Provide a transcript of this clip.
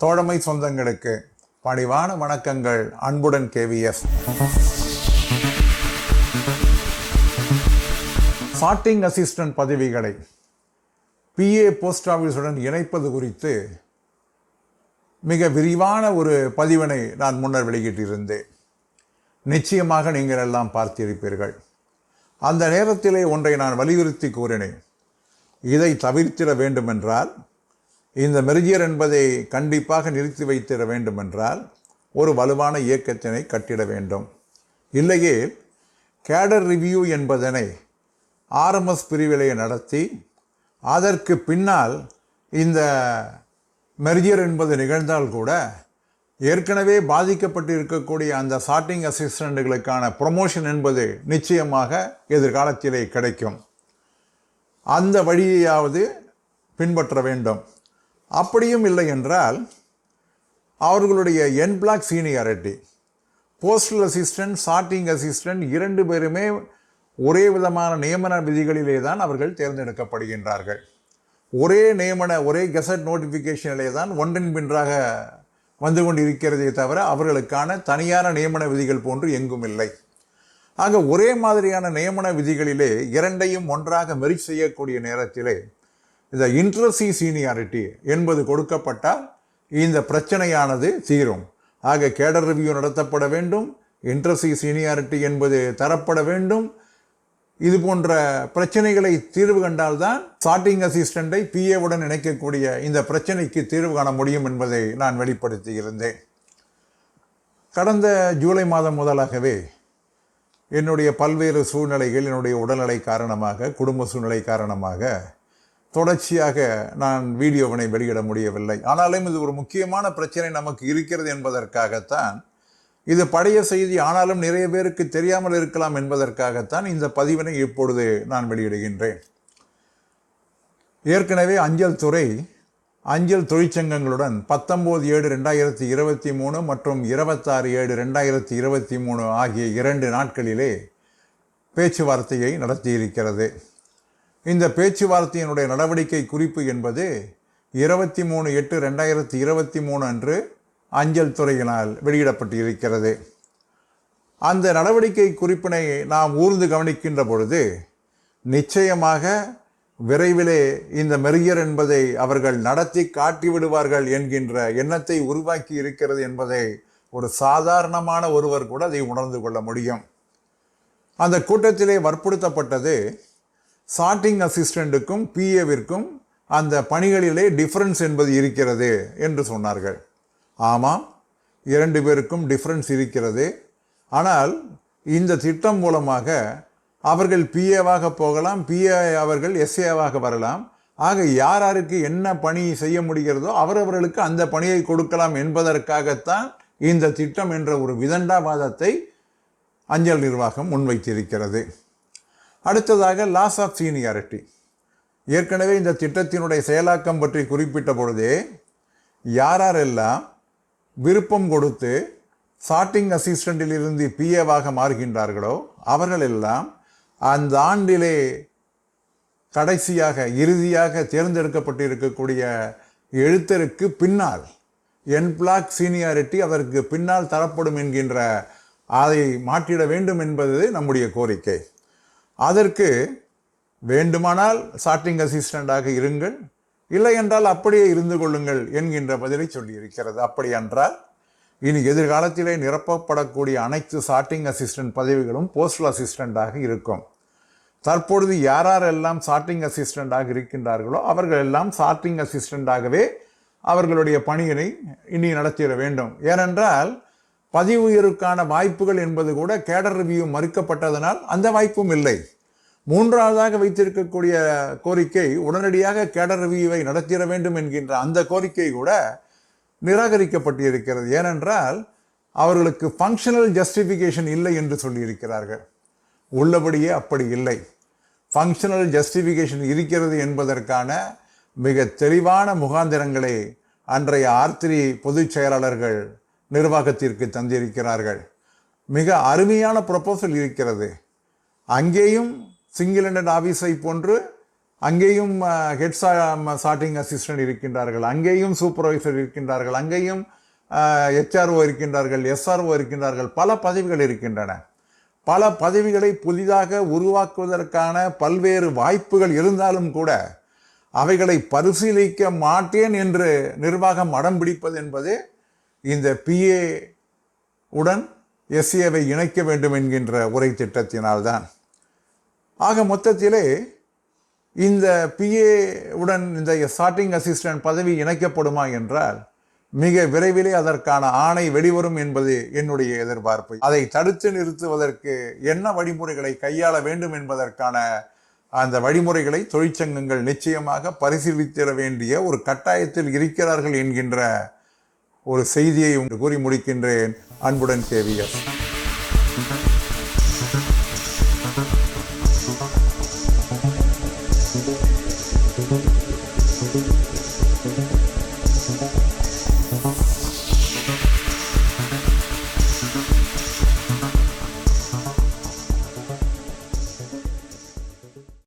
தோழமை சொந்தங்களுக்கு பணிவான வணக்கங்கள். அன்புடன் KVS. சார்ட்டிங் அசிஸ்டன்ட் பதவிகளை PA போஸ்ட் ஆஃபீஸுடன் இணைப்பது குறித்து மிக விரிவான ஒரு பதிவினை நான் முன்னர் வெளியிட்டிருந்தேன். நிச்சயமாக நீங்கள் எல்லாம் பார்த்திருப்பீர்கள். அந்த நேரத்திலே ஒன்றை நான் வலியுறுத்தி கூறினேன். இதை தவிர்த்திட வேண்டுமென்றால், இந்த மெர்ஜர் என்பதை கண்டிப்பாக நிறுத்தி வைத்திட வேண்டுமென்றால் ஒரு வலுவான இயக்கத்தினை கட்டிட வேண்டும். இல்லையே கேடர் ரிவ்யூ என்பதனை RMS பிரிவிலே நடத்தி அதற்கு பின்னால் இந்த மெர்ஜர் என்பது நிகழ்ந்தால் கூட ஏற்கனவே பாதிக்கப்பட்டு இருக்கக்கூடிய அந்த சார்ட்டிங் அசிஸ்டண்ட்டுகளுக்கான ப்ரொமோஷன் என்பது நிச்சயமாக எதிர்காலத்திலே கிடைக்கும். அந்த வழியையாவது பின்பற்ற வேண்டும். அப்படியும் இல்லை என்றால் அவர்களுடைய என் block seniority, postal assistant, sorting assistant இரண்டு பேருமே ஒரே விதமான நியமன விதிகளிலே தான் அவர்கள் தேர்ந்தெடுக்கப்படுகின்றார்கள். ஒரே கெசட் நோட்டிஃபிகேஷனிலே தான் ஒன்றின் பின்றாக வந்து கொண்டிருக்கிறதே தவிர அவர்களுக்கான தனியான நியமன விதிகள் போன்று எங்கும் இல்லை. ஆக ஒரே மாதிரியான நியமன விதிகளிலே இரண்டையும் ஒன்றாக மெர்ஜ் செய்யக்கூடிய நேரத்திலே இந்த இன்ட்ரசி சீனியாரிட்டி என்பது கொடுக்கப்பட்டால் இந்த பிரச்சனையானது தீரும். ஆக கேடர் ரிவ்யூ நடத்தப்பட வேண்டும், இன்ட்ரசி சீனியாரிட்டி என்பது தரப்பட வேண்டும். இது போன்ற பிரச்சனைகளை தீர்வு கண்டால்தான் சார்ட்டிங் அசிஸ்டண்டை PAவுடன் இணைக்கக்கூடிய இந்த பிரச்சனைக்கு தீர்வு காண முடியும் என்பதை நான் வெளிப்படுத்தி இருந்தேன். கடந்த ஜூலை மாதம் முதலாகவே என்னுடைய பல்வேறு சூழ்நிலைகள், என்னுடைய உடல்நிலை காரணமாக, குடும்ப சூழ்நிலை காரணமாக தொடர்ச்சியாக நான் வீடியோவினை வெளியிட முடியவில்லை. ஆனாலும் இது ஒரு முக்கியமான பிரச்சனை நமக்கு இருக்கிறது என்பதற்காகத்தான், இது பழைய செய்தி ஆனாலும் நிறைய பேருக்கு தெரியாமல் இருக்கலாம் என்பதற்காகத்தான் இந்த பதிவினை இப்பொழுது நான் வெளியிடுகின்றேன். ஏற்கனவே அஞ்சல் துறை அஞ்சல் தொழிற்சங்கங்களுடன் 19/7/2023 மற்றும் 26/7/2023 ஆகிய 2 நாட்களிலே பேச்சுவார்த்தையை நடத்தியிருக்கிறது. இந்த பேச்சுவார்த்தையினுடைய நடவடிக்கை குறிப்பு என்பது 23/8/2023 அன்று அஞ்சல் துறையினால் வெளியிடப்பட்டு இருக்கிறது. அந்த நடவடிக்கை குறிப்பினை நாம் ஊர்ந்து கவனிக்கின்ற பொழுது நிச்சயமாக விரைவிலே இந்த மெர்ஜர் என்பதை அவர்கள் நடத்தி காட்டிவிடுவார்கள் என்கின்ற எண்ணத்தை உருவாக்கி இருக்கிறது என்பதை ஒரு சாதாரணமான ஒருவர் கூட அதை உணர்ந்து கொள்ள முடியும். அந்த கூட்டத்திலே வற்புறுத்தப்பட்டது, சார்ட்டிங் அசிஸ்டண்ட்டுக்கும் PAவிற்கும் அந்த பணிகளிலே டிஃபரன்ஸ் என்பது இருக்கிறது என்று சொன்னார்கள். ஆமாம், 2 பேருக்கும் டிஃபரன்ஸ் இருக்கிறது. ஆனால் இந்த திட்டம் மூலமாக அவர்கள் PAவாக போகலாம், PA அவர்கள் SAவாக வரலாம். ஆக யாருக்கு என்ன பணி செய்ய முடிகிறதோ அவரவர்களுக்கு அந்த பணியை கொடுக்கலாம் என்பதற்காகத்தான் இந்த திட்டம் என்ற ஒரு விதண்டாவாதத்தை அஞ்சல் நிர்வாகம் முன்வைத்திருக்கிறது. அடுத்ததாக லாஸ் ஆஃப் சீனியாரிட்டி. ஏற்கனவே இந்த திட்டத்தினுடைய செயலாக்கம் பற்றி குறிப்பிட்ட பொழுதே யாரெல்லாம் விருப்பம் கொடுத்து சார்ட்டிங் அசிஸ்டண்டிலிருந்து PAவாக மாறுகின்றார்களோ அவர்களெல்லாம் அந்த ஆண்டிலே இறுதியாக தேர்ந்தெடுக்கப்பட்டு இருக்கக்கூடிய எழுத்தருக்கு பின்னால் என் பிளாக் சீனியாரிட்டி அதற்கு பின்னால் தரப்படும் என்கின்ற அதை மாற்றிட வேண்டும் என்பது நம்முடைய கோரிக்கை. அதற்கு வேண்டுமானால் சார்ட்டிங் அசிஸ்டண்டாக இருங்கள், இல்லை என்றால் அப்படியே இருந்து கொள்ளுங்கள் என்கின்ற பதிலை சொல்லியிருக்கிறது. அப்படி என்றால் இனி எதிர்காலத்திலே நிரப்பப்படக்கூடிய அனைத்து சார்ட்டிங் அசிஸ்டன்ட் பதவிகளும் போஸ்டல் அசிஸ்டண்டாக இருக்கும். தற்பொழுது யாரெல்லாம் சார்ட்டிங் அசிஸ்டண்டாக இருக்கின்றார்களோ அவர்கள் எல்லாம் சார்ட்டிங் அசிஸ்டண்டாகவே அவர்களுடைய பணியினை இனி நடத்திட வேண்டும். ஏனென்றால் பதவி உயர்வுக்கான வாய்ப்புகள் என்பது கூட கேடர் ரிவ்யூ மறுக்கப்பட்டதனால் அந்த வாய்ப்பும் இல்லை. மூன்றாவதாக வைத்திருக்கக்கூடிய கோரிக்கை உடனடியாக கேடர் ரிவ்யூவை நடத்திட வேண்டும் என்கின்ற அந்த கோரிக்கை கூட நிராகரிக்கப்பட்டிருக்கிறது. ஏனென்றால் அவர்களுக்கு ஃபங்க்ஷனல் ஜஸ்டிஃபிகேஷன் இல்லை என்று சொல்லியிருக்கிறார்கள். உள்ளபடியே அப்படி இல்லை. ஃபங்க்ஷனல் ஜஸ்டிஃபிகேஷன் இருக்கிறது என்பதற்கான மிக தெளிவான முகாந்திரங்களை அன்றைய R3 பொதுச் செயலாளர்கள் நிர்வாகத்திற்கு தந்திருக்கிறார்கள். மிக அருமையான ப்ரொபோசல் இருக்கிறது. அங்கேயும் சிங்கிள் ஹேண்டட் ஆஃபீஸை போன்று அங்கேயும் ஹெட் சார்ட்டிங் அசிஸ்டன்ட் இருக்கின்றார்கள், அங்கேயும் சூப்பர்வைசர் இருக்கின்றார்கள், அங்கேயும் ஹெச்ஆர்ஓ இருக்கின்றார்கள், எஸ்ஆர்ஓ இருக்கின்றார்கள். பல பதவிகள் இருக்கின்றன. பல பதவிகளை புதிதாக உருவாக்குவதற்கான பல்வேறு வாய்ப்புகள் இருந்தாலும் கூட அவைகளை பரிசீலிக்க மாட்டேன் என்று நிர்வாகம் அடம் பிடிப்பது என்பது இந்த பிஏ உடன் எஸ்ஏவை இணைக்க வேண்டும் என்கின்ற உரை திட்டத்தினால்தான். ஆக மொத்தத்திலே இந்த பிஏ உடன் இந்த சார்ட்டிங் அசிஸ்டன்ட் பதவி இணைக்கப்படுமா என்றால் மிக விரைவிலே அதற்கான ஆணை வெளிவரும் என்பது என்னுடைய எதிர்பார்ப்பு. அதை தடுத்து நிறுத்துவதற்கு என்ன வழிமுறைகளை கையாள வேண்டும் என்பதற்கான அந்த வழிமுறைகளை தொழிற்சங்கங்கள் நிச்சயமாக பரிசீலித்திட வேண்டிய ஒரு கட்டாயத்தில் இருக்கிறார்கள் என்கின்ற ஒரு செய்தியை கூறி முடிக்கின்றேன். அன்புடன் KVS.